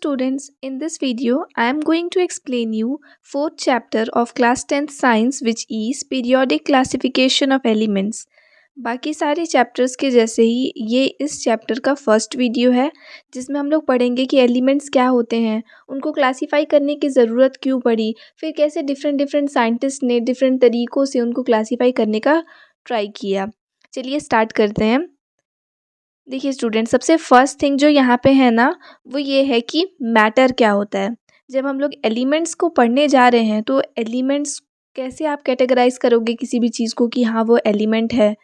students, in this video I am going to explain you fourth chapter of class 10th science which is periodic classification of elements। बाकी सारे chapters के जैसे ही ये इस chapter का first video है जिसमें हम लोग पढ़ेंगे कि एलिमेंट्स क्या होते हैं, उनको क्लासीफाई करने की ज़रूरत क्यों पड़ी, फिर कैसे डिफरेंट डिफरेंट साइंटिस्ट ने डिफरेंट तरीक़ों से उनको क्लासीफाई करने का ट्राई किया। चलिए स्टार्ट करते हैं। देखिए स्टूडेंट, सबसे फर्स्ट थिंग जो यहाँ पे है ना वो ये है कि मैटर क्या होता है। जब हम लोग एलिमेंट्स को पढ़ने जा रहे हैं तो एलिमेंट्स कैसे आप कैटेगराइज करोगे किसी भी चीज़ को कि हाँ वो एलिमेंट है,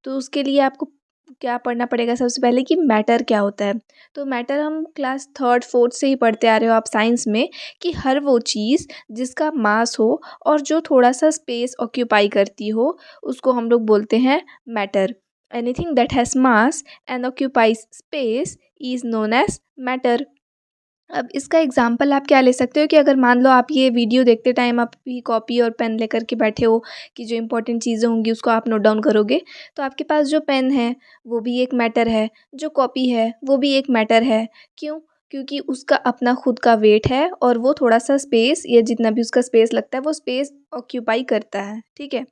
तो उसके लिए आपको क्या पढ़ना पड़ेगा सबसे पहले कि मैटर क्या होता है। तो मैटर हम क्लास थर्ड फोर्थ से ही पढ़ते आ रहे हो आप साइंस में कि हर वो चीज़ जिसका मास हो और जो थोड़ा सा स्पेस ऑक्यूपाई करती हो उसको हम लोग बोलते हैं matter. Anything that has mass and occupies space is known as matter। अब इसका एग्जाम्पल आप क्या ले सकते हो कि अगर मान लो आप ये वीडियो देखते टाइम आप भी कॉपी और पेन लेकर के बैठे हो कि जो इंपॉर्टेंट चीज़ें होंगी उसको आप नोट डाउन करोगे, तो आपके पास जो पेन है वो भी एक मैटर है, जो कॉपी है वो भी एक मैटर है। क्यों? क्योंकि उसका अपना खुद का वेट है और वो थोड़ा सा स्पेस या जितना भी उसका स्पेस लगता है वो स्पेस ऑक्यूपाई करता है। ठीक है,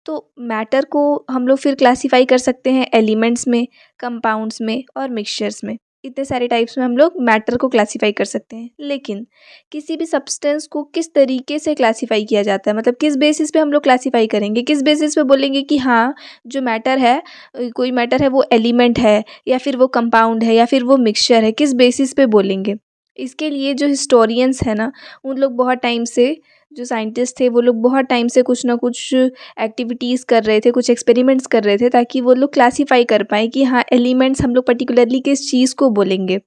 तो मैटर को हम लोग फिर क्लासीफाई कर सकते हैं एलिमेंट्स में, कंपाउंड्स में और मिक्सचर्स में। इतने सारे टाइप्स में हम लोग मैटर को क्लासीफाई कर सकते हैं। लेकिन किसी भी सब्सटेंस को किस तरीके से क्लासीफाई किया जाता है, मतलब किस बेसिस पे हम लोग क्लासीफाई करेंगे, किस बेसिस पे बोलेंगे कि हाँ जो मैटर है, कोई मैटर है वो एलिमेंट है या फिर वो कंपाउंड है या फिर वो मिक्सचर है, किस बेसिस पे बोलेंगे। इसके लिए जो हिस्टोरियंस है ना उन लोग बहुत टाइम से, जो साइंटिस्ट थे वो लोग बहुत टाइम से कुछ ना कुछ एक्टिविटीज़ कर रहे थे, कुछ एक्सपेरिमेंट्स कर रहे थे ताकि वो लोग क्लासीफाई कर पाएँ कि हाँ एलिमेंट्स हम लोग पर्टिकुलरली किस चीज़ को बोलेंगे।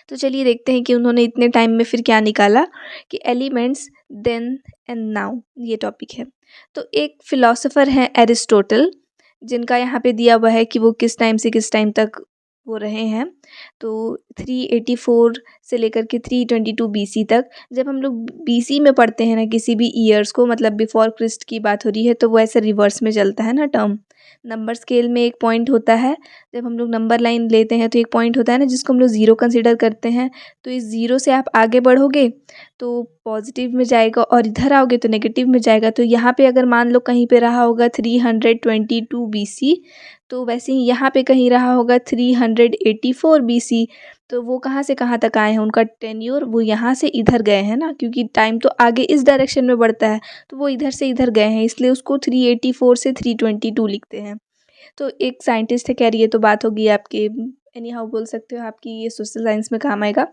तो चलिए देखते हैं कि उन्होंने इतने टाइम में फिर क्या निकाला कि एलिमेंट्स देन एंड नाउ ये टॉपिक है। तो एक फिलोसोफर हैं एरिस्टोटल, जिनका यहाँ पे दिया हुआ है कि वो किस टाइम से किस टाइम तक वो रहे हैं। तो 384 से लेकर के 322 बीसी तक। जब हम लोग बीसी में पढ़ते हैं ना किसी भी ईयर्स को, मतलब बिफोर क्रिस्ट की बात हो रही है, तो वो ऐसे रिवर्स में चलता है ना टर्म। नंबर स्केल में एक पॉइंट होता है, जब हम लोग नंबर लाइन लेते हैं तो एक पॉइंट होता है ना जिसको हम लोग ज़ीरो कंसिडर करते हैं। तो इस ज़ीरो से आप आगे बढ़ोगे तो पॉजिटिव में जाएगा और इधर आओगे तो नेगेटिव में जाएगा। तो यहाँ पे अगर मान लो कहीं पे रहा होगा 322 बीसी, तो वैसे ही यहाँ पे कहीं रहा होगा 384 बीसी। तो वो कहाँ से कहाँ तक आए हैं, उनका टेन्योर वो यहाँ से इधर गए हैं ना, क्योंकि टाइम तो आगे इस डायरेक्शन में बढ़ता है तो वो इधर से इधर गए हैं, इसलिए उसको 384 से 322 लिखते हैं। तो एक साइंटिस्ट है, कह रही है तो बात होगी आपके, एनी हाउ बोल सकते हो, आपकी ये सोशल साइंस में काम आएगा।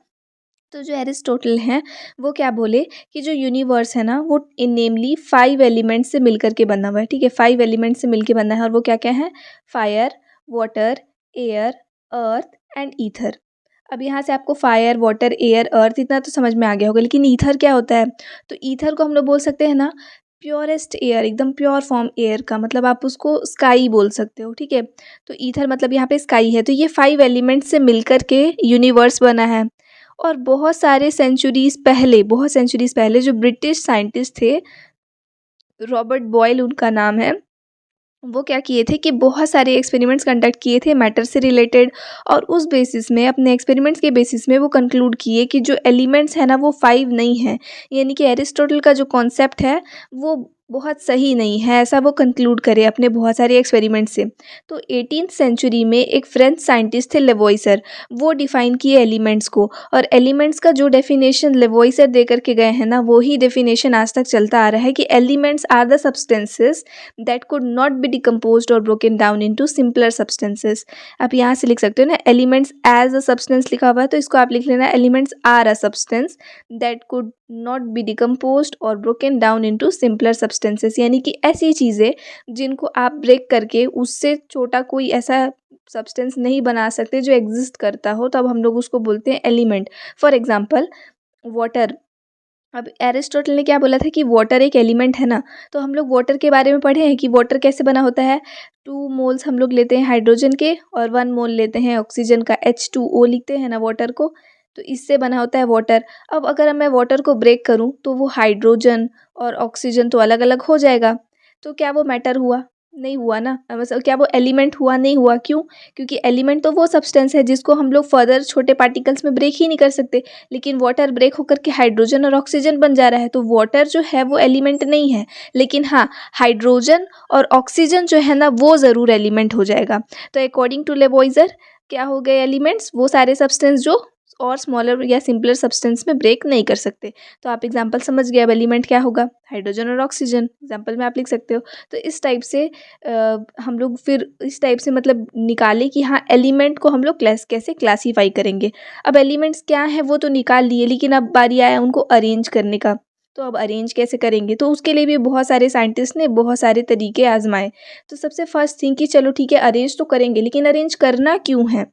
तो जो एरिस्टोटल हैं वो क्या बोले कि जो यूनिवर्स है ना वो नेमली 5 एलिमेंट्स से मिलकर के बना हुआ है। ठीक है, 5 एलिमेंट्स से मिलके बना है और वो क्या क्या है, fire, water, air, earth and ether. अब यहाँ से आपको फायर, वाटर, एयर, अर्थ इतना तो समझ में आ गया होगा, लेकिन ईथर क्या होता है। तो ईथर को हम लोग बोल सकते हैं ना प्योरेस्ट एयर, एकदम प्योर फॉर्म एयर का, मतलब आप उसको स्काई बोल सकते हो। ठीक है, तो ईथर मतलब यहाँ पे स्काई है। तो ये 5 एलिमेंट्स से मिलकर के यूनिवर्स बना है। और बहुत सेंचुरीज़ पहले जो ब्रिटिश साइंटिस्ट थे, रॉबर्ट बॉयल उनका नाम है, वो क्या किए थे कि बहुत सारे एक्सपेरिमेंट्स कंडक्ट किए थे मैटर से रिलेटेड। और उस बेसिस में, अपने एक्सपेरिमेंट्स के बेसिस में वो कंक्लूड किए कि जो एलिमेंट्स है ना वो 5 नहीं है, यानी कि एरिस्टोटल का जो कॉन्सेप्ट है वो बहुत सही नहीं है, ऐसा वो कंक्लूड करे अपने बहुत सारे एक्सपेरिमेंट से। तो 18th सेंचुरी में एक फ्रेंच साइंटिस्ट थे लेवोइसर, वो डिफाइन किए एलिमेंट्स को। और एलिमेंट्स का जो डेफिनेशन लेवोइसर दे करके गए हैं ना वो ही डेफिनेशन आज तक चलता आ रहा है कि elements are the substances that could not be decomposed और broken down into simpler substances. आप यहाँ से लिख सकते हो ना एलिमेंट्स एज अ सब्सटेंस लिखा हुआ है, तो इसको आप लिख लेना elements are a substance that could not be decomposed और broken down into simpler substances, यानी कि ऐसी चीज़ें जिनको आप ब्रेक करके उससे छोटा कोई ऐसा सब्सटेंस नहीं बना सकते जो एग्जिस्ट करता हो, तो अब हम लोग उसको बोलते हैं एलिमेंट। For example water. अब एरिस्टोटल ने क्या बोला था कि वाटर एक एलिमेंट है ना, तो हम लोग वाटर के बारे में पढ़े हैं कि वाटर कैसे बना होता है। 2 मोल्स हम लोग लेते हैं हाइड्रोजन के और 1 मोल लेते हैं ऑक्सीजन का, H2O लिखते हैं ना वाटर को, तो इससे बना होता है वाटर। अब अगर मैं वाटर को ब्रेक करूं तो वो हाइड्रोजन और ऑक्सीजन तो अलग अलग हो जाएगा, तो क्या वो मैटर हुआ? नहीं हुआ ना, मतलब क्या वो एलिमेंट हुआ? नहीं हुआ, क्यों? क्योंकि एलिमेंट तो वो सब्सटेंस है जिसको हम लोग फर्दर छोटे पार्टिकल्स में ब्रेक ही नहीं कर सकते, लेकिन वाटर ब्रेक होकर के हाइड्रोजन और ऑक्सीजन बन जा रहा है, तो वाटर जो है वो एलिमेंट नहीं है, लेकिन हाँ, हाइड्रोजन और ऑक्सीजन जो है ना वो ज़रूर एलिमेंट हो जाएगा। तो अकॉर्डिंग टू लेबोइजर क्या हो गए एलिमेंट्स? वो सारे सब्सटेंस जो और स्मॉलर या सिंपलर सब्सटेंस में ब्रेक नहीं कर सकते। तो आप एग्जाम्पल समझ गए, अब एलिमेंट क्या होगा? हाइड्रोजन और ऑक्सीजन एग्जाम्पल में आप लिख सकते हो। तो इस टाइप से हम लोग फिर इस टाइप से मतलब निकाले कि हाँ, एलिमेंट को हम लोग कैसे क्लासीफाई करेंगे। अब एलिमेंट्स क्या है वो तो निकाल लिए, लेकिन अब बारी आया उनको अरेंज करने का। तो अब अरेंज कैसे करेंगे? तो उसके लिए भी बहुत सारे साइंटिस्ट ने बहुत सारे तरीके आजमाए। तो सबसे फर्स्ट थिंग कि चलो ठीक है, अरेंज तो करेंगे, लेकिन अरेंज करना क्यों है?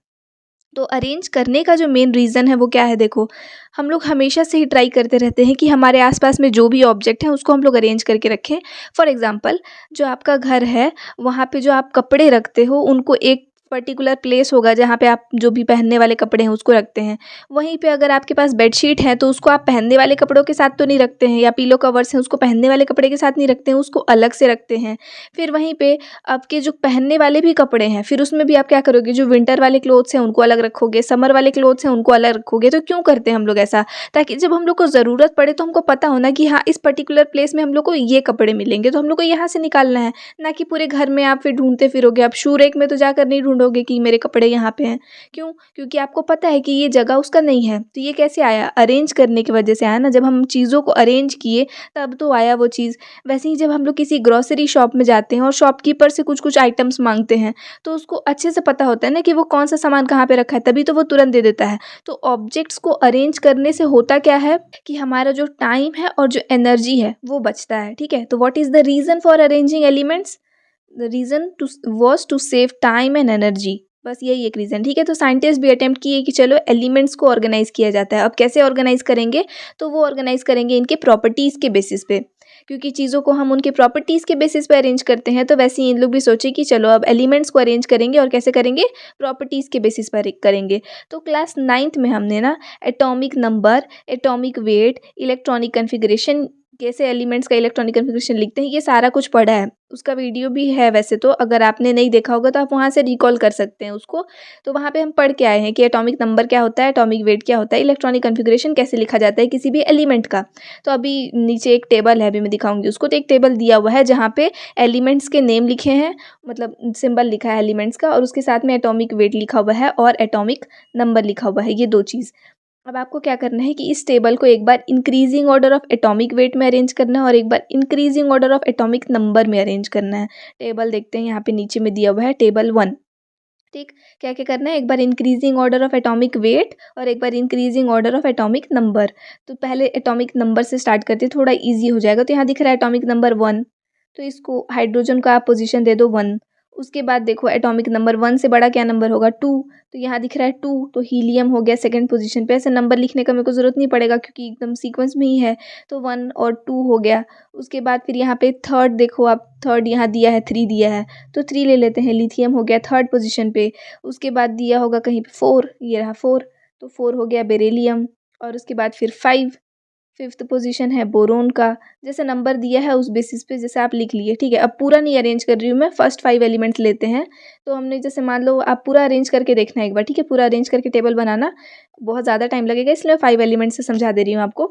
तो अरेंज करने का जो मेन रीज़न है वो क्या है? देखो, हम लोग हमेशा से ही ट्राई करते रहते हैं कि हमारे आसपास में जो भी ऑब्जेक्ट है उसको हम लोग अरेंज करके रखें। फॉर एग्ज़ाम्पल, जो आपका घर है वहाँ पे जो आप कपड़े रखते हो उनको एक पर्टिकुलर प्लेस होगा जहाँ पे आप जो भी पहनने वाले कपड़े हैं उसको रखते हैं। वहीं पे अगर आपके पास बेडशीट है तो उसको आप पहनने वाले कपड़ों के साथ तो नहीं रखते हैं, या पिलो कवर्स हैं उसको पहनने वाले कपड़े के साथ नहीं रखते हैं, उसको अलग से रखते हैं। फिर वहीं पे आपके जो पहनने वाले भी कपड़े हैं, फिर उसमें भी आप क्या करोगे? जो विंटर वाले क्लोथ्स हैं उनको अलग रखोगे, समर वाले क्लोथ्स हैं उनको अलग रखोगे। तो क्यों करते हैं हम लोग ऐसा? ताकि जब हम लोग को ज़रूरत पड़े तो हमको पता हो ना कि हाँ, इस पर्टिकुलर प्लेस में हम लोग को ये कपड़े मिलेंगे, तो हम लोग को यहाँ से निकालना है। ना कि पूरे घर में आप फिर ढूंढते फिरोगे। आप शू रैक में तो जाकर नहीं ढूंढोगे कि मेरे कपड़े यहाँ पे हैं। क्यों? क्योंकि आपको पता है कि ये जगह उसका नहीं है। तो ये कैसे आया? अरेंज करने की वजह से आया ना। जब हम चीज़ों को अरेंज किए तब तो आया वो चीज़। वैसे ही जब हम लोग किसी ग्रोसरी शॉप में जाते हैं और शॉपकीपर से कुछ कुछ आइटम्स मांगते हैं, तो उसको अच्छे से पता होता है ना कि वो कौन सा सामान कहाँ पे रखा है, तभी तो वो तुरंत दे देता है। तो ऑब्जेक्ट्स को अरेंज करने से होता क्या है कि हमारा जो टाइम है और जो एनर्जी है वो बचता है। ठीक है, तो what is the reason for arranging elements? The reason to was to save time and energy. बस यही एक रीज़न। ठीक है, तो साइंटिस्ट भी अटेम्प्ट किए कि चलो एलिमेंट्स को ऑर्गेनाइज किया जाता है। अब कैसे ऑर्गेनाइज करेंगे? तो वो ऑर्गेनाइज करेंगे इनके प्रॉपर्टीज़ के बेसिस पे। क्योंकि चीज़ों को हम उनके प्रॉपर्टीज़ के बेसिस पे अरेंज करते हैं, तो वैसे ही इन लोग भी सोचे कि चलो अब एलिमेंट्स को अरेंज करेंगे, और कैसे करेंगे? प्रॉपर्टीज़ के बेसिस पर करेंगे। तो क्लास 9th में हमने ना atomic number, atomic weight, electronic configuration, कैसे एलिमेंट्स का इलेक्ट्रॉनिक कॉन्फ़िगरेशन लिखते हैं, ये सारा कुछ पढ़ा है। उसका वीडियो भी है वैसे तो, अगर आपने नहीं देखा होगा तो आप वहाँ से रिकॉल कर सकते हैं उसको। तो वहाँ पे हम पढ़ के आए हैं कि एटॉमिक नंबर क्या होता है, एटॉमिक वेट क्या होता है, इलेक्ट्रॉनिक कॉन्फ़िगरेशन कैसे लिखा जाता है किसी भी एलिमेंट का। तो अभी नीचे एक टेबल है, अभी मैं दिखाऊंगी उसको। तो एक टेबल दिया हुआ है जहाँ पे एलिमेंट्स के नेम लिखे हैं, मतलब सिंबल लिखा है एलिमेंट्स का, और उसके साथ में एटॉमिक वेट लिखा हुआ है और एटॉमिक नंबर लिखा हुआ है, ये दो चीज़। अब आपको क्या करना है कि इस टेबल को एक बार increasing order of atomic weight में अरेंज करना है और एक बार increasing order of atomic number में अरेंज करना है। टेबल देखते हैं, यहाँ पे नीचे में दिया हुआ है टेबल 1। ठीक, क्या क्या करना है? एक बार increasing order of atomic weight और एक बार increasing order of atomic number. तो पहले एटॉमिक नंबर से स्टार्ट करते हैं, थोड़ा इजी हो जाएगा। तो यहाँ दिख रहा है एटॉमिक नंबर 1, तो इसको हाइड्रोजन का आप पोजीशन दे दो 1। उसके बाद देखो एटॉमिक नंबर 1 से बड़ा क्या नंबर होगा? 2। तो यहाँ दिख रहा है 2, तो हीलियम हो गया सेकंड पोजीशन पे। ऐसे नंबर लिखने का मेरे को ज़रूरत नहीं पड़ेगा क्योंकि एकदम सीक्वेंस में ही है। तो 1 और 2 हो गया। उसके बाद फिर यहाँ पे थर्ड देखो आप, थर्ड यहाँ दिया है 3 दिया है, तो 3 ले लेते हैं। लिथियम हो गया थर्ड पोजीशन पे। उसके बाद दिया होगा कहीं पे 4, ये रहा 4, तो 4 हो गया बेरिलियम। और उसके बाद फिर 5, फिफ्थ पोजीशन है बोरोन का। जैसे नंबर दिया है उस बेसिस पे जैसे आप लिख लिए। ठीक है, अब पूरा नहीं अरेंज कर रही हूँ मैं, फर्स्ट 5 एलिमेंट्स लेते हैं। तो हमने जैसे मान लो, आप पूरा अरेंज करके देखना एक बार। ठीक है, पूरा अरेंज करके टेबल बनाना, बहुत ज़्यादा टाइम लगेगा, इसलिए 5 एलिमेंट्स से समझा दे रही हूँ आपको।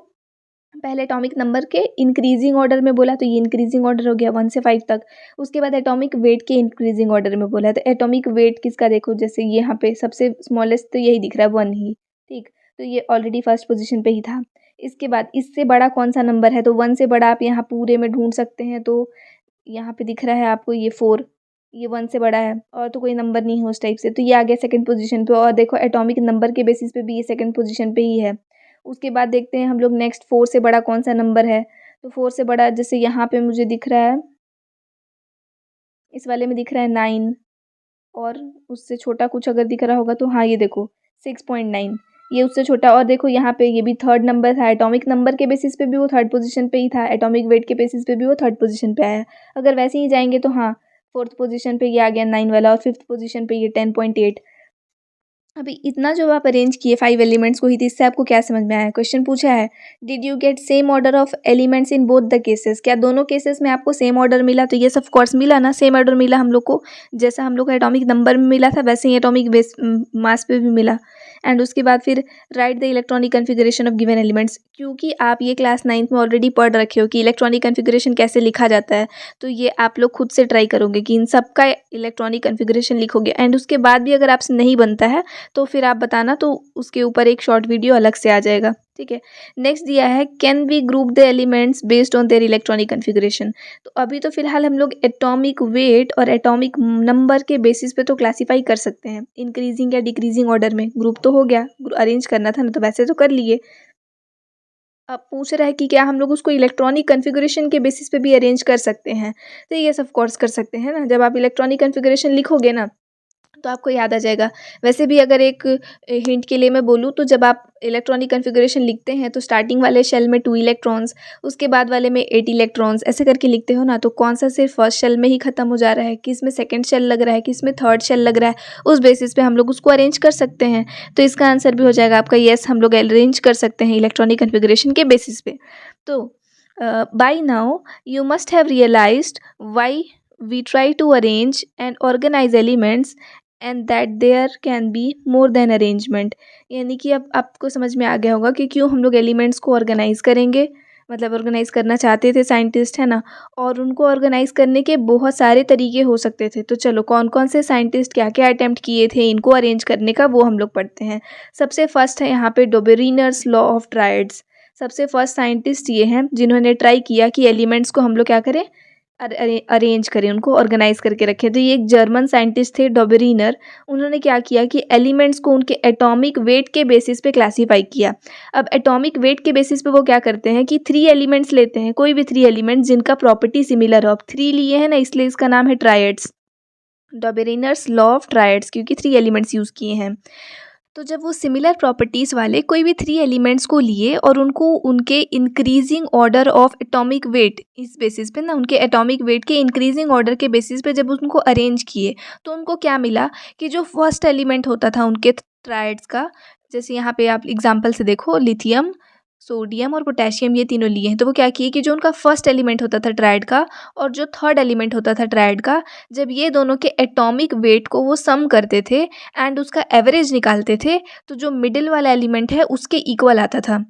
पहले एटॉमिक नंबर के इंक्रीजिंग ऑर्डर में बोला, तो ये इंक्रीजिंग ऑर्डर हो गया 1 से 5 तक। उसके बाद एटॉमिक वेट के इंक्रीजिंग ऑर्डर में बोला, तो एटॉमिक वेट किसका देखो, जैसे यहाँ पे सबसे स्मॉलेस्ट तो यही दिख रहा है 1 ही। ठीक, तो ये ऑलरेडी फर्स्ट पोजीशन पे ही था। इसके बाद इससे बड़ा कौन सा नंबर है? तो 1 से बड़ा आप यहाँ पूरे में ढूंढ सकते हैं। तो यहाँ पे दिख रहा है आपको ये 4, ये 1 से बड़ा है, और तो कोई नंबर नहीं है उस टाइप से। तो ये आ गया सेकंड पोजीशन पे, और देखो एटॉमिक नंबर के बेसिस पे भी ये सेकंड पोजीशन पे ही है। उसके बाद देखते हैं हम लोग नेक्स्ट 4 से बड़ा कौन सा नंबर है। तो 4 से बड़ा जैसे यहाँ पे मुझे दिख रहा है, इस वाले में दिख रहा है 9, और उससे छोटा कुछ अगर दिख रहा होगा तो हाँ, ये देखो 6.9, ये उससे छोटा। और देखो यहाँ पे ये भी थर्ड नंबर था, एटॉमिक नंबर के बेसिस पे भी वो थर्ड पोजीशन पे ही था, एटॉमिक वेट के बेसिस पे भी वो थर्ड पोजीशन पे आया। अगर वैसे ही जाएंगे तो हाँ, फोर्थ पोजीशन पे ये आ गया 9 वाला, और फिफ्थ पोजीशन पे ये 10.8। अभी इतना जो आप अरेंज किए 5 एलिमेंट्स को ही, तो इससे आपको क्या समझ में आया? क्वेश्चन पूछा है, did you get same order of elements in both the cases? क्या दोनों केसेस में आपको सेम ऑर्डर मिला? तो ये सब कोर्स मिला ना, सेम ऑर्डर मिला हम लोग को। जैसा हम लोग को एटॉमिक नंबर में मिला था वैसे ही एटॉमिक बेस मास पे भी मिला। एंड उसके बाद फिर right the electronic configuration of given elements, क्योंकि आप ये क्लास 9th में ऑलरेडी पढ़ रखे हो कि इलेक्ट्रॉनिक कन्फिगरेशन कैसे लिखा जाता है, तो ये आप लोग खुद से ट्राई करोगे कि इन सब का इलेक्ट्रॉनिक कन्फिगरेशन लिखोगे। एंड उसके बाद भी अगर आपसे नहीं बनता है तो फिर आप बताना, तो उसके ऊपर एक शॉर्ट वीडियो अलग से आ जाएगा, ठीक है। नेक्स्ट दिया है, can we group the elements based on their electronic configuration. तो अभी तो फिलहाल हम लोग एटॉमिक वेट और एटॉमिक नंबर के बेसिस पे तो क्लासीफाई कर सकते हैं, इंक्रीजिंग या डिक्रीजिंग ऑर्डर में। ग्रुप तो हो गया, अरेंज करना था ना, तो वैसे तो कर लिए। अब पूछ रहा है कि क्या हम लोग उसको इलेक्ट्रॉनिक कन्फिगरेशन के बेसिस पे भी अरेंज कर सकते हैं, तो ये सब कोर्स कर सकते हैं ना। जब आप इलेक्ट्रॉनिक कन्फिगरेशन लिखोगे ना तो आपको याद आ जाएगा। वैसे भी अगर एक हिंट के लिए मैं बोलूँ, तो जब आप इलेक्ट्रॉनिक कन्फिगरेशन लिखते हैं तो स्टार्टिंग वाले शेल में 2 इलेक्ट्रॉन्स, उसके बाद वाले में 8 इलेक्ट्रॉन्स, ऐसे करके लिखते हो ना। तो कौन सा सिर्फ फर्स्ट शेल में ही ख़त्म हो जा रहा है, किस में सेकंड शेल लग रहा है, किस में थर्ड शेल लग रहा है, उस बेसिस पे हम लोग उसको अरेंज कर सकते हैं। तो इसका आंसर भी हो जाएगा आपका येस, हम लोग अरेंज कर सकते हैं इलेक्ट्रॉनिक कन्फिगरेशन के बेसिस पे। तो by now you must have realized why we try to arrange and organize elements and that there can be more than arrangement. यानी कि अब आपको समझ में आ गया होगा कि क्यों हम लोग एलिमेंट्स को ऑर्गेनाइज करेंगे, मतलब ऑर्गेनाइज करना चाहते थे साइंटिस्ट, है ना। और उनको ऑर्गेनाइज करने के बहुत सारे तरीके हो सकते थे। तो चलो कौन कौन से साइंटिस्ट क्या क्या अटेम्प्ट किए थे इनको अरेंज करने का, वो हम लोग पढ़ते हैं। सबसे फर्स्ट है यहाँ पे डोबेरिनर्स लॉ ऑफ ट्रायड्स। सबसे फर्स्ट साइंटिस्ट ये हैं जिन्होंने ट्राई किया कि एलिमेंट्स को हम लोग क्या करें, अरेंज करें, उनको ऑर्गेनाइज करके रखें। तो ये एक जर्मन साइंटिस्ट थे डॉबेरिनर। उन्होंने क्या किया कि एलिमेंट्स को उनके एटॉमिक वेट के बेसिस पे क्लासीफाई किया। अब एटॉमिक वेट के बेसिस पे वो क्या करते हैं कि 3 एलिमेंट्स लेते हैं, कोई भी 3 एलिमेंट्स जिनका प्रॉपर्टी सिमिलर हो। अब 3 लिए हैं ना, इसलिए इसका नाम है ट्रायड्स, डॉबेरिनर्स लॉ ऑफ ट्रायड्स, क्योंकि 3 एलिमेंट्स यूज़ किए हैं। तो जब वो सिमिलर प्रॉपर्टीज़ वाले कोई भी 3 एलिमेंट्स को लिए और उनको उनके increasing order of atomic wait, इस बेसिस पे ना, उनके एटॉमिक वेट के इंक्रीजिंग ऑर्डर के बेसिस पे जब उनको अरेंज किए, तो उनको क्या मिला कि जो फर्स्ट एलिमेंट होता था उनके ट्रायड्स का, जैसे यहाँ पे आप एग्जांपल से देखो, लिथियम, सोडियम और पोटेशियम, ये तीनों लिए हैं। तो वो क्या किए कि जो उनका फर्स्ट एलिमेंट होता था ट्रायड का और जो थर्ड एलिमेंट होता था ट्रायड का, जब ये दोनों के एटॉमिक वेट को वो सम करते थे एंड उसका एवरेज निकालते थे, तो जो मिडिल वाला एलिमेंट है उसके इक्वल आता था।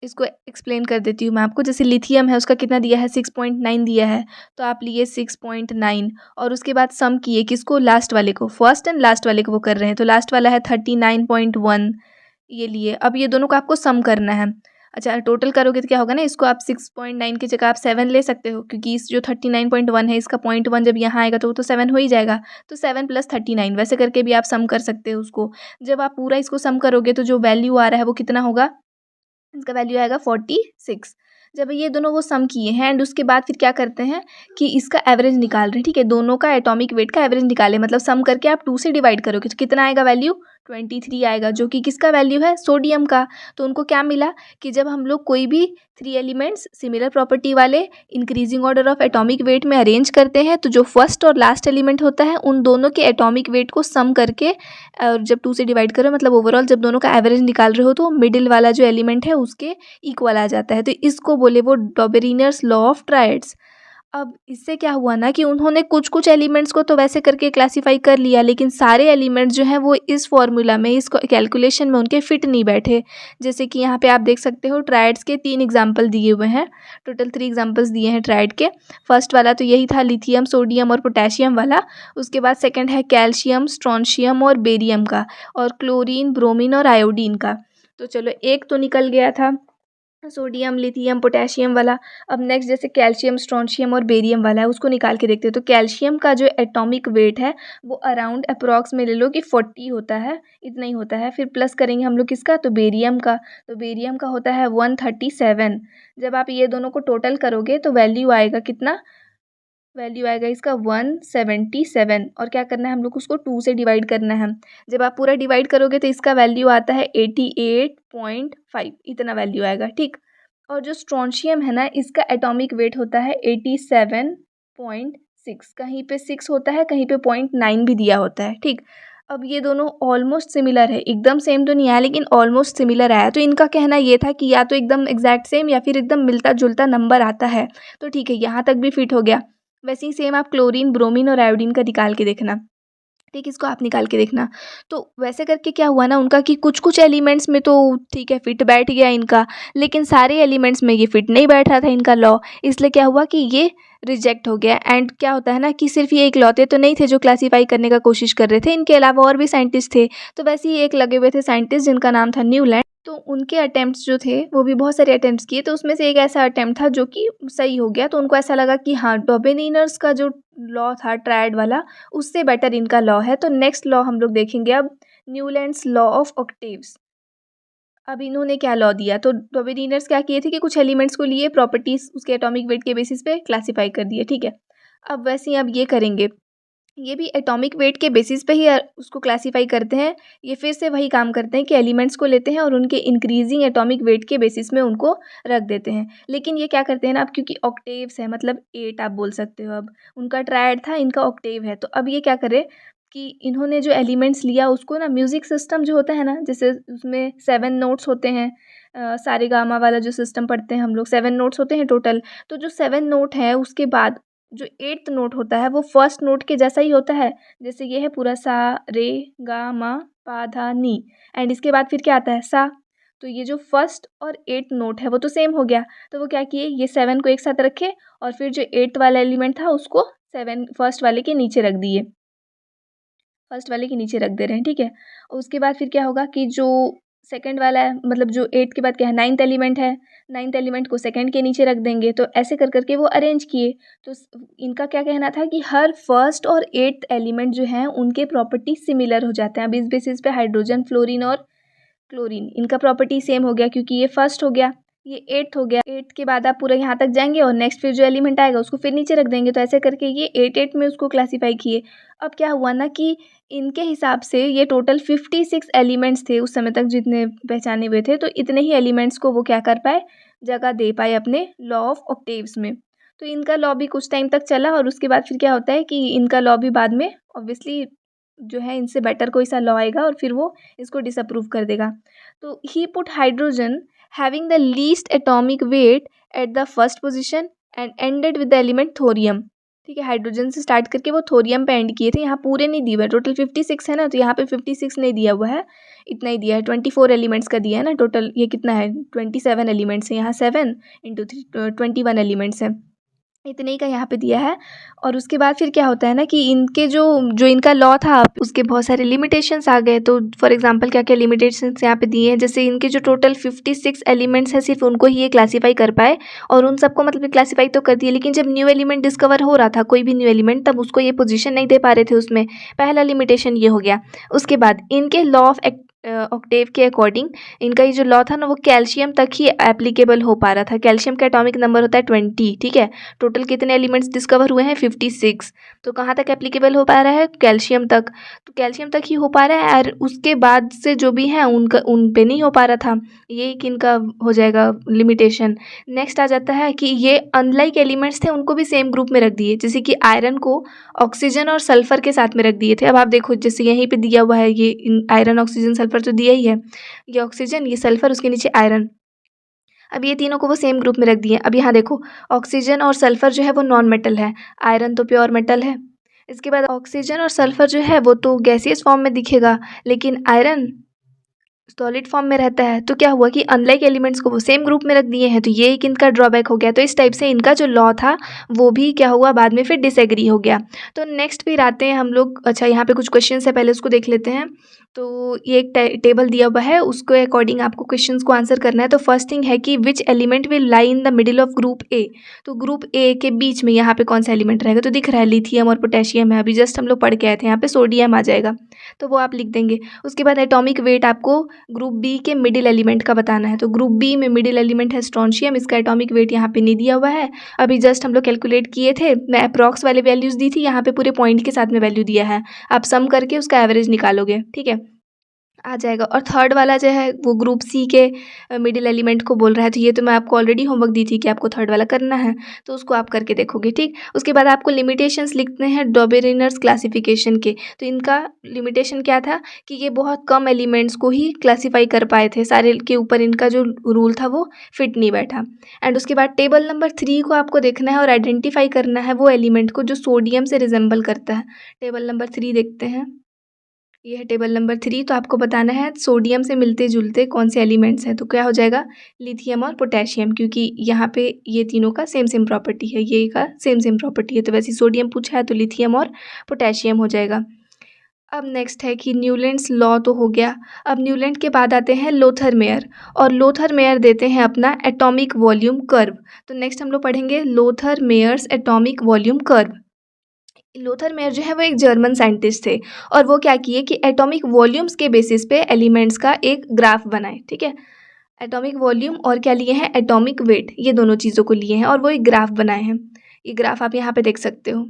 इसको एक्सप्लेन कर देती हूँ मैं आपको। जैसे लिथियम है, उसका कितना दिया है, 6.9 दिया है, तो आप लिए 6.9 और उसके बाद सम किए किसको, लास्ट वाले को। फर्स्ट एंड लास्ट वाले को वो कर रहे हैं, तो लास्ट वाला है 39.1, ये लिए। अब ये दोनों को आपको सम करना है। अच्छा, टोटल करोगे तो क्या होगा ना, इसको आप 6.9 की जगह आप 7 ले सकते हो, क्योंकि इस जो 39.1 है इसका 0.1 जब यहाँ आएगा तो वो तो 7 हो ही जाएगा। तो 7 + 39, वैसे करके भी आप सम कर सकते हो उसको। जब आप पूरा इसको सम करोगे तो जो वैल्यू आ रहा है वो कितना होगा, इसका वैल्यू आएगा 46। जब ये दोनों वो सम किए हैं एंड उसके बाद फिर क्या करते हैं कि इसका एवरेज निकाल रहे हैं, ठीक है। दोनों का एटॉमिक वेट का एवरेज निकाले, मतलब सम करके आप 2 से डिवाइड करोगे तो कितना आएगा वैल्यू, 23 आएगा, जो कि किसका वैल्यू है, सोडियम का। तो उनको क्या मिला कि जब हम लोग कोई भी 3 एलिमेंट्स सिमिलर प्रॉपर्टी वाले increasing order of atomic weight में अरेंज करते हैं, तो जो फर्स्ट और लास्ट एलिमेंट होता है उन दोनों के एटॉमिक वेट को सम करके, और जब 2 से डिवाइड करो, मतलब ओवरऑल जब दोनों का एवरेज निकाल रहे हो तो मिडिल वाला जो एलिमेंट है उसके इक्वल आ जाता है। तो इसको बोले वो डॉबेरिनर्स लॉ ऑफ ट्रायड्स। अब इससे क्या हुआ ना कि उन्होंने कुछ कुछ एलिमेंट्स को तो वैसे करके क्लासीफाई कर लिया, लेकिन सारे एलिमेंट्स जो हैं वो इस फॉर्मूला में, इस कैलकुलेशन में उनके फिट नहीं बैठे। जैसे कि यहाँ पे आप देख सकते हो ट्रायड्स के 3 एग्जाम्पल दिए हुए हैं, टोटल 3 एग्जाम्पल्स दिए हैं ट्रायड के। फर्स्ट वाला तो यही था, लिथियम, सोडियम और पोटेशियम वाला। उसके बाद सेकेंड है कैल्शियम, स्ट्रोंशियम और बेरियम का, और क्लोरीन, ब्रोमीन और आयोडीन का। तो चलो एक तो निकल गया था, सोडियम, लिथियम, पोटेशियम वाला। अब नेक्स्ट जैसे कैल्शियम, स्ट्रोंशियम और बेरियम वाला है, उसको निकाल के देखते हैं। तो कैल्शियम का जो एटॉमिक वेट है वो अराउंड अप्रॉक्स में ले लो कि 40 होता है, इतना ही होता है। फिर प्लस करेंगे हम लोग किसका, तो बेरियम का। तो बेरियम का होता है 137। जब आप ये दोनों को टोटल करोगे तो वैल्यू आएगा कितना, वैल्यू आएगा इसका 177। और क्या करना है हम लोग को, उसको 2 से डिवाइड करना है। जब आप पूरा डिवाइड करोगे तो इसका वैल्यू आता है 88.5, इतना वैल्यू आएगा, ठीक। और जो स्ट्रोंशियम है ना, इसका एटॉमिक वेट होता है 87.6, कहीं पे 6 होता है, कहीं पे 0.9 भी दिया होता है, ठीक। अब ये दोनों ऑलमोस्ट सिमिलर है, एकदम सेम तो नहीं आया लेकिन ऑलमोस्ट सिमिलर आया। तो इनका कहना ये था कि या तो एकदम एग्जैक्ट सेम या फिर एकदम मिलता जुलता नंबर आता है। तो ठीक है, यहाँ तक भी फिट हो गया। वैसे ही सेम आप क्लोरीन, ब्रोमीन और आयोडीन का निकाल के देखना। ठीक, इसको आप निकाल के देखना। तो वैसे करके क्या हुआ ना उनका कि कुछ कुछ एलिमेंट्स में तो ठीक है फिट बैठ गया इनका, लेकिन सारे एलिमेंट्स में ये फिट नहीं बैठ रहा था इनका लॉ। इसलिए क्या हुआ कि ये रिजेक्ट हो गया। एंड क्या होता है ना कि सिर्फ ये इकलौते तो नहीं थे जो क्लासीफाई करने का कोशिश कर रहे थे, इनके अलावा और भी साइंटिस्ट थे। तो वैसे ही एक लगे हुए थे साइंटिस्ट जिनका नाम था न्यूलैंड। तो उनके अटेम्प्ट्स जो थे वो भी बहुत सारे अटेम्प्ट्स किए, तो उसमें से एक ऐसा अटेम्प्ट था जो कि सही हो गया। तो उनको ऐसा लगा कि हाँ, डॉबेनिनर्स का जो लॉ था ट्रायड वाला, उससे बेटर इनका लॉ है। तो नेक्स्ट लॉ हम लोग देखेंगे अब, न्यूलैंड्स लॉ ऑफ ऑक्टेव्स। अब इन्होंने क्या लॉ दिया, तो डॉबेनिनर्स क्या किए थे कि कुछ एलिमेंट्स को लिए प्रॉपर्टीज उसके एटॉमिक वेट के बेसिस पे क्लासीफाई कर दिए। ठीक है, अब वैसे ही अब ये करेंगे, ये भी एटॉमिक वेट के बेसिस पे ही उसको क्लासीफाई करते हैं। ये फिर से वही काम करते हैं कि एलिमेंट्स को लेते हैं और उनके इंक्रीजिंग एटॉमिक वेट के बेसिस में उनको रख देते हैं। लेकिन ये क्या करते हैं ना, अब क्योंकि ऑक्टेव्स है मतलब 8 आप बोल सकते हो, अब उनका ट्रायड था, इनका ऑक्टेव है। तो अब ये क्या करे कि इन्होंने जो एलिमेंट्स लिया उसको ना, म्यूज़िक सिस्टम जो होता है ना, जैसे उसमें 7 नोट्स होते हैं, सारेगामा वाला जो सिस्टम पढ़ते हैं हम लोग, 7 नोट्स होते हैं टोटल। तो जो 7 नोट है उसके बाद जो 8th नोट होता है वो फर्स्ट नोट के जैसा ही होता है। जैसे ये है पूरा सा रे गा मा पा धा नी, एंड इसके बाद फिर क्या आता है सा। तो ये जो फर्स्ट और 8th नोट है वो तो सेम हो गया। तो वो क्या किए, ये 7 को एक साथ रखे और फिर जो 8th वाला एलिमेंट था उसको 7 फर्स्ट वाले के नीचे रख दिए, फर्स्ट वाले के नीचे रख दे रहे हैं। ठीक है, और उसके बाद फिर क्या होगा कि जो सेकंड वाला है, मतलब जो 8 के बाद क्या है, 9th एलिमेंट है, 9th एलिमेंट को सेकंड के नीचे रख देंगे। तो ऐसे कर करके वो अरेंज किए। तो इनका क्या कहना था कि हर फर्स्ट और 8th एलिमेंट जो हैं उनके प्रॉपर्टी सिमिलर हो जाते हैं। अब इस बेसिस पे हाइड्रोजन, फ्लोरीन और क्लोरीन, इनका प्रॉपर्टी सेम हो गया क्योंकि ये फर्स्ट हो गया, ये 8th हो गया। 8th के बाद आप पूरा यहाँ तक जाएंगे और नेक्स्ट फिर जो एलिमेंट आएगा उसको फिर नीचे रख देंगे। तो ऐसे करके ये 8 में उसको क्लासीफाई किए। अब क्या हुआ ना कि इनके हिसाब से ये टोटल 56 एलिमेंट्स थे उस समय तक जितने पहचाने हुए थे। तो इतने ही एलिमेंट्स को वो क्या कर पाए, जगह दे पाए अपने लॉ ऑफ ऑक्टेव्स में। तो इनका लॉ भी कुछ टाइम तक चला और उसके बाद फिर क्या होता है कि इनका लॉ भी बाद में ऑब्वियसली जो है इनसे बेटर कोई सा लॉ आएगा और फिर वो इसको डिसअप्रूव कर देगा। तो he put hydrogen having the least atomic weight at the first position and ended with the element thorium. ठीक है, हाइड्रोजन से स्टार्ट करके वो थोरियम पे एंड किए थे। यहाँ पूरे नहीं दिए हुए, टोटल 56 है ना, तो यहाँ पे 56 नहीं दिया हुआ है, इतना ही दिया है। 24 एलिमेंट्स का दिया है ना टोटल, ये कितना है 27 एलिमेंट्स है, यहाँ 7 इंटू 3 21 एलिमेंट्स है, इतने ही का यहाँ पे दिया है। और उसके बाद फिर क्या होता है ना कि इनके जो जो इनका लॉ था उसके बहुत सारे लिमिटेशंस आ गए। तो फॉर एग्जांपल क्या क्या लिमिटेशंस यहाँ पे दिए हैं, जैसे इनके जो टोटल 56 एलिमेंट्स है सिर्फ उनको ही ये क्लासीफाई कर पाए, और उन सबको मतलब क्लासीफाई तो कर दिए, लेकिन जब न्यू एलिमेंट डिस्कवर हो रहा था, कोई भी न्यू एलिमेंट, तब उसको ये पोजीशन नहीं दे पा रहे थे उसमें। पहला लिमिटेशन ये हो गया। उसके बाद इनके लॉ ऑफ ऑक्टेव के अकॉर्डिंग इनका ये जो लॉ था ना वो कैल्शियम तक ही एप्लीकेबल हो पा रहा था। कैल्शियम का एटॉमिक नंबर होता है 20। ठीक है, टोटल कितने एलिमेंट्स डिस्कवर हुए हैं 56। तो कहाँ तक एप्लीकेबल हो पा रहा है, कैल्शियम तक। तो कैल्शियम तक ही हो पा रहा है, और उसके बाद से जो भी हैं उनका उन पे नहीं हो पा रहा था। ये एक इनका हो जाएगा लिमिटेशन। नेक्स्ट आ जाता है कि ये अनलाइक एलिमेंट्स थे उनको भी सेम ग्रुप में रख दिए, जैसे कि आयरन को ऑक्सीजन और सल्फर के साथ में रख दिए थे। अब आप देखो जैसे यहीं पे दिया हुआ है, ये आयरन ऑक्सीजन सल्फर तो दिया ही है, ये ऑक्सीजन ये सल्फर उसके नीचे आयरन। अब ये तीनों को वो सेम ग्रुप में रख दिए। अब यहाँ देखो ऑक्सीजन और सल्फर जो है वो नॉन मेटल है, आयरन तो प्योर मेटल है। इसके बाद ऑक्सीजन और सल्फर जो है वो तो गैसियस फॉर्म में दिखेगा, लेकिन आयरन सॉलिड फॉर्म में रहता है। तो क्या हुआ कि अनलाइक एलिमेंट्स को वो सेम ग्रुप में रख दिए हैं, तो ये एक इनका ड्रॉबैक हो गया। तो इस टाइप से इनका जो लॉ था वो भी क्या हुआ, बाद में फिर डिसएग्री हो गया। तो नेक्स्ट फिर आते हैं हम लोग, अच्छा यहाँ पे कुछ क्वेश्चन है, पहले उसको देख लेते हैं। तो ये एक टेबल दिया हुआ है, उसको अकॉर्डिंग आपको क्वेश्चंस को आंसर करना है। तो फर्स्ट थिंग है कि which element will lie in the middle of group A. तो ग्रुप ए के बीच में यहाँ पे कौन सा एलिमेंट रहेगा, तो दिख रहा है लिथियम और पोटेशियम है, अभी जस्ट हम लोग पढ़ के आए थे, यहाँ पे सोडियम आ जाएगा, तो वो आप लिख देंगे। उसके बाद एटॉमिक वेट आपको ग्रुप बी के मिडिल एलिमेंट का बताना है। तो ग्रुप बी में मिडिल एलिमेंट है स्ट्रोंशियम, इसका एटॉमिक वेट यहाँ पे नहीं दिया हुआ है, अभी जस्ट हम लोग कैलकुलेट किए थे, मैं अप्रॉक्स वाले वैल्यूज़ दी थी, यहाँ पे पूरे पॉइंट के साथ में वैल्यू दिया है, आप सम करके उसका एवरेज निकालोगे। ठीक है, आ जाएगा। और थर्ड वाला जो है वो ग्रुप सी के मिडिल एलिमेंट को बोल रहा है, तो ये तो मैं आपको ऑलरेडी होमवर्क दी थी कि आपको थर्ड वाला करना है, तो उसको आप करके देखोगे। ठीक, उसके बाद आपको लिमिटेशंस लिखने हैं डॉबेरिनर्स क्लासिफिकेशन के। तो इनका लिमिटेशन क्या था कि ये बहुत कम एलिमेंट्स को ही क्लासीफाई कर पाए थे, सारे के ऊपर इनका जो रूल था वो फिट नहीं बैठा। एंड उसके बाद टेबल नंबर 3 को आपको देखना है और आइडेंटिफाई करना है वो एलिमेंट को जो सोडियम से रिजेंबल करता है। टेबल नंबर 3 देखते हैं, ये है टेबल नंबर 3। तो आपको बताना है सोडियम से मिलते जुलते कौन से एलिमेंट्स हैं, तो क्या हो जाएगा लिथियम और पोटेशियम, क्योंकि यहाँ पे ये तीनों का सेम सेम प्रॉपर्टी है, ये का सेम सेम प्रॉपर्टी है, तो वैसे सोडियम पूछा है तो लिथियम और पोटेशियम हो जाएगा। अब नेक्स्ट है कि न्यूलैंड्स लॉ तो हो गया। अब न्यूलैंड के बाद आते हैं लोथर मेयर, और लोथर मेयर देते हैं अपना एटॉमिक वॉल्यूम कर्व। तो नेक्स्ट हम लोग पढ़ेंगे Lothar Meyer's atomic volume curve. Lothar Meyer जो है वो एक जर्मन साइंटिस्ट थे, और वो क्या किए कि एटॉमिक वॉल्यूम्स के बेसिस पे एलिमेंट्स का एक ग्राफ बनाए। ठीक है, एटॉमिक वॉल्यूम और क्या लिए हैं एटॉमिक वेट, ये दोनों चीज़ों को लिए हैं और वो एक ग्राफ बनाए हैं। ये ग्राफ आप यहाँ पे देख सकते हो,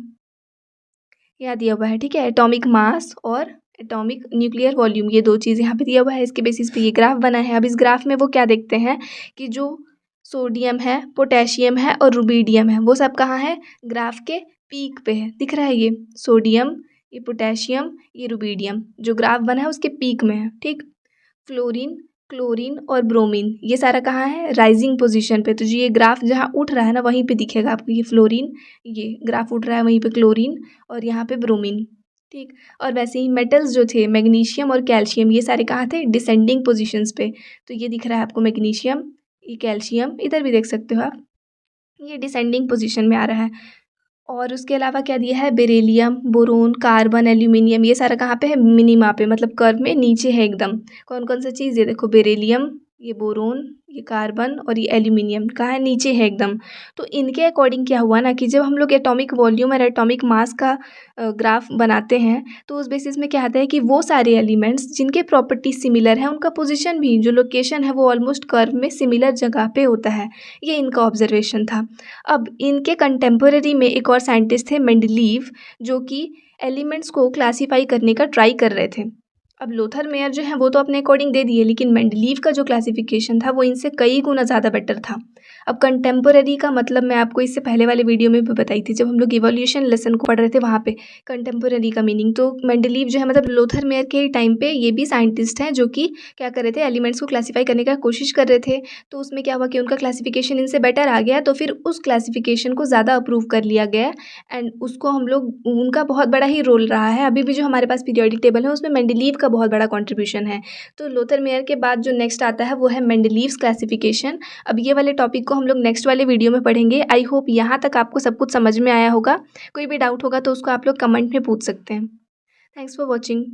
यहाँ दिया हुआ है। ठीक है, एटॉमिक मास और एटॉमिक न्यूक्लियर वॉल्यूम, ये दो चीज़ यहाँ पे दिया हुआ है, इसके बेसिस पे ये ग्राफ बना है। अब इस ग्राफ में वो क्या देखते हैं कि जो सोडियम है, पोटेशियम है और रुबीडियम है, वो सब कहाँ है ग्राफ के पीक पे है। दिख रहा है ये सोडियम, ये पोटेशियम, ये रुबीडियम जो ग्राफ बना है उसके पीक में है। ठीक, फ्लोरीन, क्लोरीन और ब्रोमीन ये सारा कहाँ है राइजिंग पोजीशन पे। तो जो ये ग्राफ जहाँ उठ रहा है ना वहीं पे दिखेगा आपको, ये फ्लोरीन, ये ग्राफ उठ रहा है वहीं पे क्लोरीन और यहाँ पे ब्रोमीन। ठीक, और वैसे ही मेटल्स जो थे मैग्नीशियम और कैल्शियम ये सारे कहाँ थे डिसेंडिंग पोजीशंस पे। तो ये दिख रहा है आपको मैग्नीशियम, ये कैल्शियम, इधर भी देख सकते हो आप, ये डिसेंडिंग पोजीशन में आ रहा है। और उसके अलावा क्या दिया है बेरिलियम, बोरोन, कार्बन, एल्यूमिनियम, ये सारा कहाँ पे है मिनिमा पे, मतलब कर्व में नीचे है एकदम। कौन कौन सा चीज़, ये देखो बेरिलियम, ये बोरोन, ये कार्बन और ये एल्यूमिनियम कहाँ है नीचे है एकदम। तो इनके अकॉर्डिंग क्या हुआ ना कि जब हम लोग एटॉमिक वॉल्यूम और एटॉमिक मास का ग्राफ बनाते हैं तो उस बेसिस में क्या आता है कि वो सारे एलिमेंट्स जिनके प्रॉपर्टी सिमिलर है उनका पोजीशन भी जो लोकेशन है वो ऑलमोस्ट कर्व में सिमिलर जगह पे होता है। ये इनका ऑब्जर्वेशन था। अब इनके कंटेम्पोररी में एक और साइंटिस्ट थे मेंडलीव, जो कि एलिमेंट्स को क्लासीफाई करने का ट्राई कर रहे थे। अब लोथर मेयर जो है वो तो अपने अकॉर्डिंग दे दिए, लेकिन मेंडलीव का जो क्लासिफिकेशन था वो इनसे कई गुना ज़्यादा बेटर था। अब कंटेम्पोररी का मतलब मैं आपको इससे पहले वाले वीडियो में भी बताई थी जब हम लोग इवोल्यूशन लेसन को पढ़ रहे थे, वहाँ पे कंटेम्पोररी का मीनिंग। तो मेंडलीव जो है मतलब लोथर मेयर के टाइम पे ये भी साइंटिस्ट हैं जो कि क्या कर रहे थे एलिमेंट्स को क्लासीफाई करने का कोशिश कर रहे थे। तो उसमें क्या हुआ कि उनका क्लासिफिकेशन इनसे बेटर आ गया, तो फिर उस क्लासिफिकेशन को ज़्यादा अप्रूव कर लिया गया एंड उसको हम लोग उनका बहुत बड़ा ही रोल रहा है। अभी भी जो हमारे पास पीरियोडिक टेबल है उसमें मेंडलीव का बहुत बड़ा कंट्रीब्यूशन है। तो लोथर मेयर के बाद जो नेक्स्ट आता है वो है मेंडलीव्स क्लासिफिकेशन। अब ये वाले टॉपिक को हम लोग नेक्स्ट वाले वीडियो में पढ़ेंगे। आई होप यहाँ तक आपको सब कुछ समझ में आया होगा। कोई भी डाउट होगा तो उसको आप लोग कमेंट में पूछ सकते हैं। Thanks for watching.